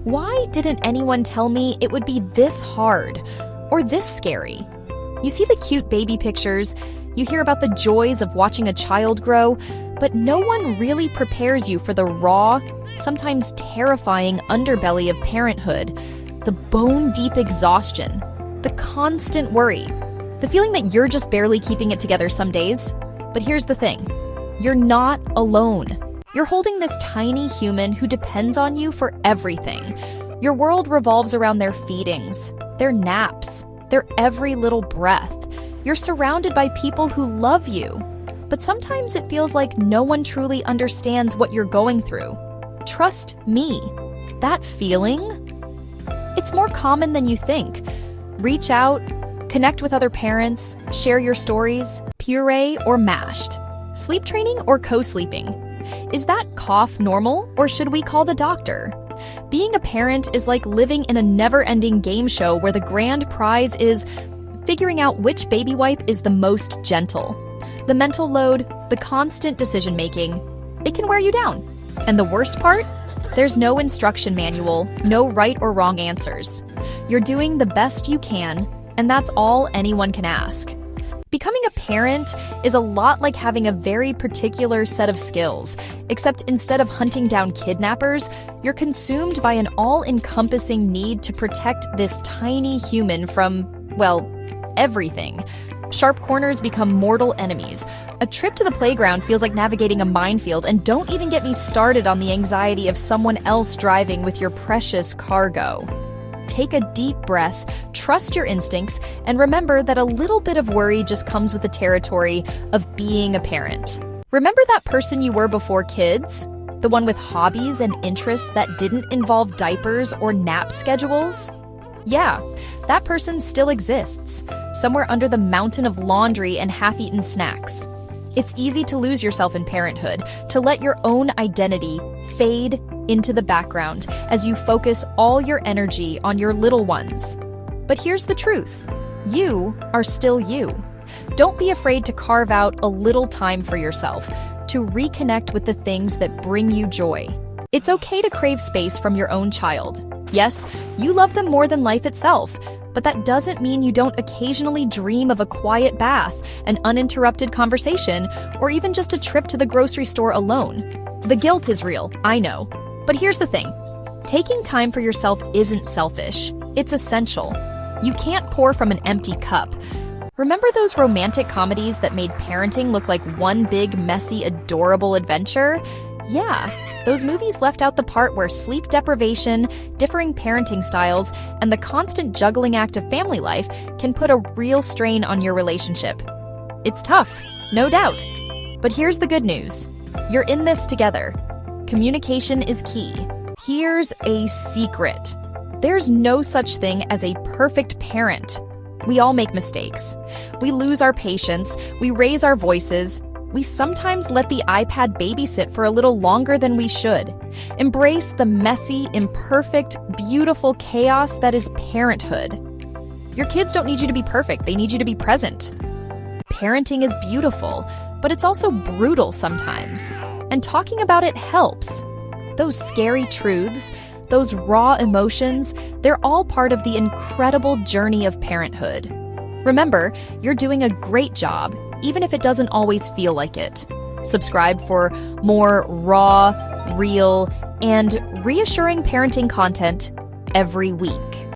Why didn't anyone tell me it would be this hard or this scary? You see the cute baby pictures, you hear about the joys of watching a child grow, but no one really prepares you for the raw, sometimes terrifying underbelly of parenthood, the bone-deep exhaustion, the constant worry, the feeling that you're just barely keeping it together some days. But here's the thing, you're not alone. You're holding this tiny human who depends on you for everything. Your world revolves around their feedings, their naps, their every little breath. You're surrounded by people who love you. But sometimes it feels like no one truly understands what you're going through. Trust me, that feeling, it's more common than you think. Reach out, connect with other parents, share your stories, puree or mashed, sleep training or co-sleeping. Is that cough normal, or should we call the doctor? Being a parent is like living in a never-ending game show where the grand prize is figuring out which baby wipe is the most gentle. The mental load, the constant decision-making, it can wear you down. And the worst part? There's no instruction manual, no right or wrong answers. You're doing the best you can, and that's all anyone can ask. Becoming a parent is a lot like having a very particular set of skills, except instead of hunting down kidnappers, you're consumed by an all-encompassing need to protect this tiny human from, well, everything. Sharp corners become mortal enemies. A trip to the playground feels like navigating a minefield, and don't even get me started on the anxiety of someone else driving with your precious cargo. Take a deep breath, trust your instincts, and remember that a little bit of worry just comes with the territory of being a parent. Remember that person you were before kids? The one with hobbies and interests that didn't involve diapers or nap schedules? Yeah, that person still exists, somewhere under the mountain of laundry and half-eaten snacks. It's easy to lose yourself in parenthood, to let your own identity fade into the background as you focus all your energy on your little ones. But here's the truth. You are still you. Don't be afraid to carve out a little time for yourself, to reconnect with the things that bring you joy. It's okay to crave space from your own child. Yes, you love them more than life itself, but that doesn't mean you don't occasionally dream of a quiet bath, an uninterrupted conversation, or even just a trip to the grocery store alone. The guilt is real, I know. But here's the thing. Taking time for yourself isn't selfish. It's essential. You can't pour from an empty cup. Remember those romantic comedies that made parenting look like one big, messy, adorable adventure? Yeah, those movies left out the part where sleep deprivation, differing parenting styles, and the constant juggling act of family life can put a real strain on your relationship. It's tough, no doubt. But here's the good news. You're in this together. Communication is key. Here's a secret. There's no such thing as a perfect parent. We all make mistakes. We lose our patience, we raise our voices, we sometimes let the iPad babysit for a little longer than we should. Embrace the messy, imperfect, beautiful chaos that is parenthood. Your kids don't need you to be perfect, they need you to be present. Parenting is beautiful, but it's also brutal sometimes. And talking about it helps. Those scary truths, those raw emotions, they're all part of the incredible journey of parenthood. Remember, you're doing a great job, even if it doesn't always feel like it. Subscribe for more raw, real, and reassuring parenting content every week.